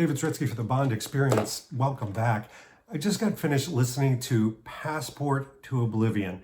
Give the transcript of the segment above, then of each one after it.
David Sritsky for the Bond Experience. Welcome back. I just got finished listening to Passport to Oblivion.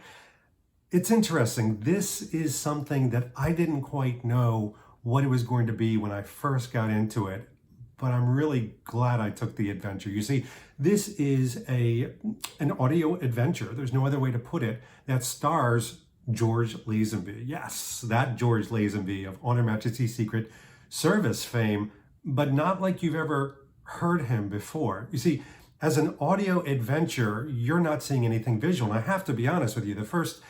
It's interesting. This is something that I didn't quite know what it was going to be when I first got into it, but I'm really glad I took the adventure. You see, this is an audio adventure, there's no other way to put it, that stars George Lazenby. Yes, that George Lazenby of On Her Majesty's Secret Service fame, but not like you've ever heard him before. You see, as an audio adventure, you're not seeing anything visual. And I have to be honest with you, the first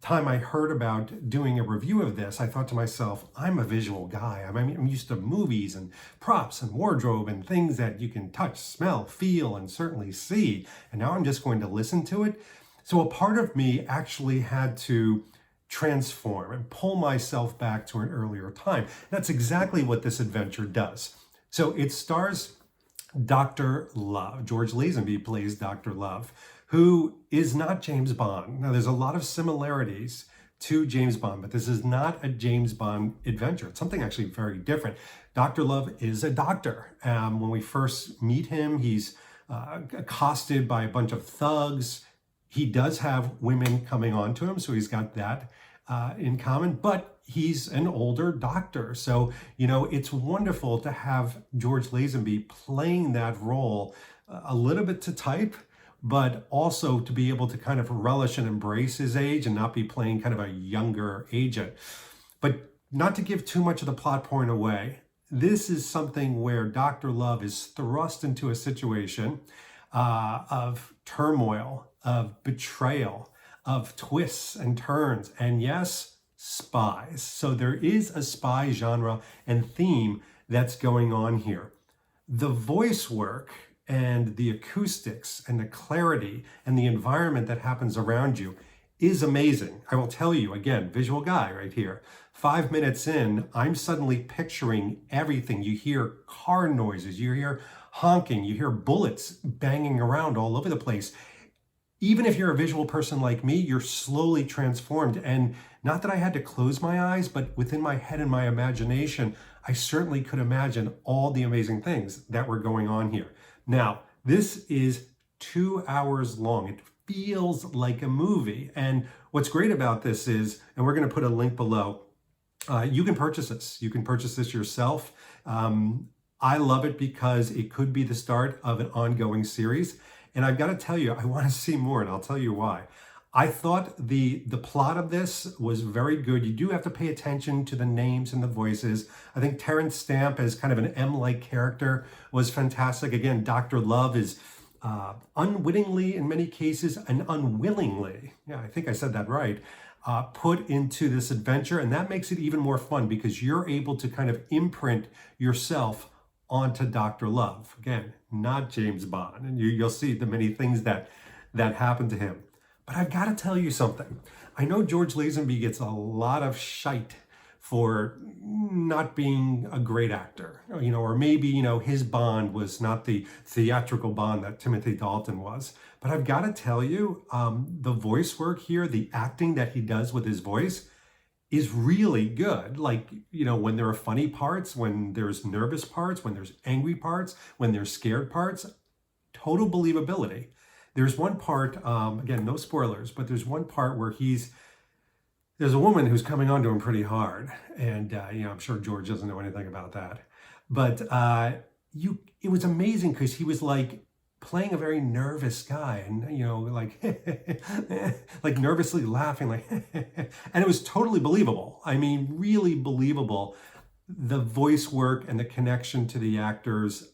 time I heard about doing a review of this, I thought to myself, I'm a visual guy. I'm used to movies and props and wardrobe and things that you can touch, smell, feel, and certainly see. And now I'm just going to listen to it. So a part of me actually had to transform and pull myself back to an earlier time. That's exactly what this adventure does. So it stars Dr. Love. George Lazenby plays Dr. Love, who is not James Bond. Now, there's a lot of similarities to James Bond, but this is not a James Bond adventure. It's something actually very different. Dr. Love is a doctor. When we first meet him, he's accosted by a bunch of thugs. He does have women coming on to him, so he's got that in common, but he's an older doctor. So, it's wonderful to have George Lazenby playing that role a little bit to type, but also to be able to kind of relish and embrace his age and not be playing kind of a younger agent. But not to give too much of the plot point away, this is something where Dr. Love is thrust into a situation of turmoil, of betrayal, of twists and turns, and yes, spies. So there is a spy genre and theme that's going on here. The voice work and the acoustics and the clarity and the environment that happens around you is amazing. I will tell you, again, visual guy right here. 5 minutes in, I'm suddenly picturing everything. You hear car noises, you hear honking, you hear bullets banging around all over the place. Even if you're a visual person like me, you're slowly transformed. And not that I had to close my eyes, but within my head and my imagination, I certainly could imagine all the amazing things that were going on here. Now, this is 2 hours long. It feels like a movie. And what's great about this is, and we're going to put a link below, you can purchase this. You can purchase this yourself. I love it because it could be the start of an ongoing series. And I've got to tell you, I want to see more, and I'll tell you why. I thought the plot of this was very good. You do have to pay attention to the names and the voices. I think Terrence Stamp as kind of an M-like character was fantastic. Again, Dr. Love is unwittingly, in many cases, and unwillingly, yeah, I think I said that right, put into this adventure. And that makes it even more fun because you're able to kind of imprint yourself onto Dr. Love. Again, not James Bond. And you'll see the many things that happen to him. But I've got to tell you something. I know George Lazenby gets a lot of shite for not being a great actor, or maybe, his Bond was not the theatrical Bond that Timothy Dalton was. But I've got to tell you, the voice work here, the acting that he does with his voice is really good. Like, when there are funny parts, when there's nervous parts, when there's angry parts, when there's scared parts, total believability. There's one part, again, no spoilers, but there's one part where there's a woman who's coming on to him pretty hard. And, I'm sure George doesn't know anything about that. But it was amazing because he was like playing a very nervous guy and, like, like nervously laughing, like, and it was totally believable. I mean, really believable. The voice work and the connection to the actors,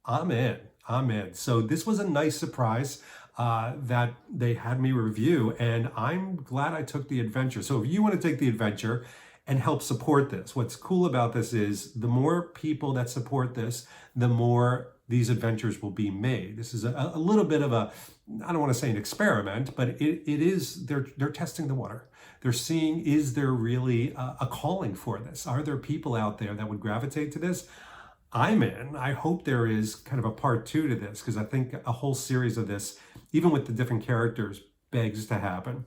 I'm in. So this was a nice surprise that they had me review, and I'm glad I took the adventure. So if you want to take the adventure and help support this, what's cool about this is the more people that support this, the more these adventures will be made. This is a little bit of a, I don't want to say an experiment, but it is, they're testing the water. They're seeing, is there really a calling for this? Are there people out there that would gravitate to this? I'm in. I hope there is kind of a part 2 to this, because I think a whole series of this, even with the different characters, begs to happen.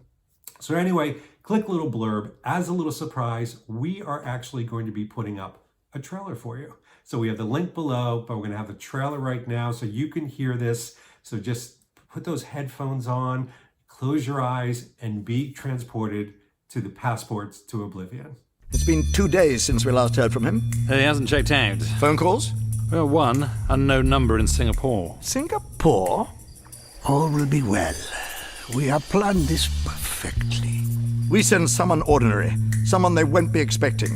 So anyway, click little blurb. As a little surprise, we are actually going to be putting up a trailer for you. So we have the link below, but we're going to have the trailer right now so you can hear this. So just put those headphones on, close your eyes, and be transported to the Passports to Oblivion. It's been 2 days since we last heard from him. He hasn't checked out. Phone calls? Well, one, unknown number in Singapore. Singapore? All will be well. We have planned this perfectly. We send someone ordinary, someone they won't be expecting.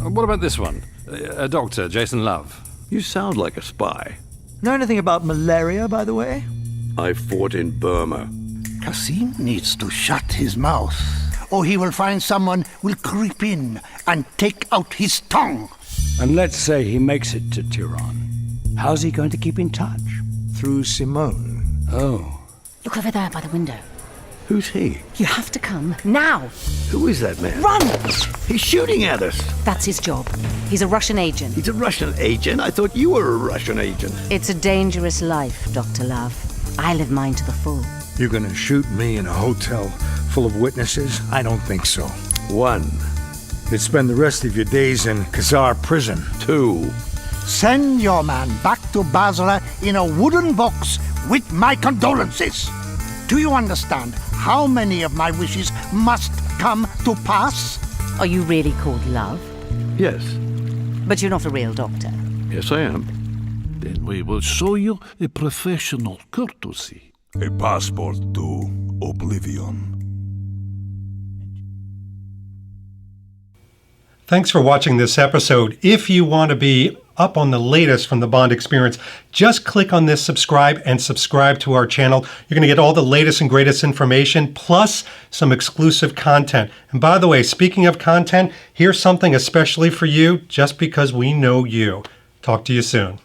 What about this one? A doctor, Jason Love. You sound like a spy. Know anything about malaria, by the way? I fought in Burma. Kasim needs to shut his mouth, or he will find someone will creep in and take out his tongue. And let's say he makes it to Tehran. How's he going to keep in touch? Through Simone. Oh. Look over there by the window. Who's he? You have to come now. Who is that man? Run! He's shooting at us. That's his job. He's a Russian agent. He's a Russian agent? I thought you were a Russian agent. It's a dangerous life, Dr. Love. I live mine to the full. You're gonna shoot me in a hotel full of witnesses? I don't think so. One. You'd spend the rest of your days in Khazar prison. Two. Send your man back to Basra in a wooden box with my condolences. Do you understand how many of my wishes must come to pass? Are you really called Love? Yes. But you're not a real doctor. Yes, I am. Then we will show you a professional courtesy. A passport to Oblivion. Thanks for watching this episode. If you want to be up on the latest from the Bond experience, just click on this subscribe and subscribe to our channel. You're going to get all the latest and greatest information, plus some exclusive content. And by the way, speaking of content, here's something especially for you, just because we know you. Talk to you soon.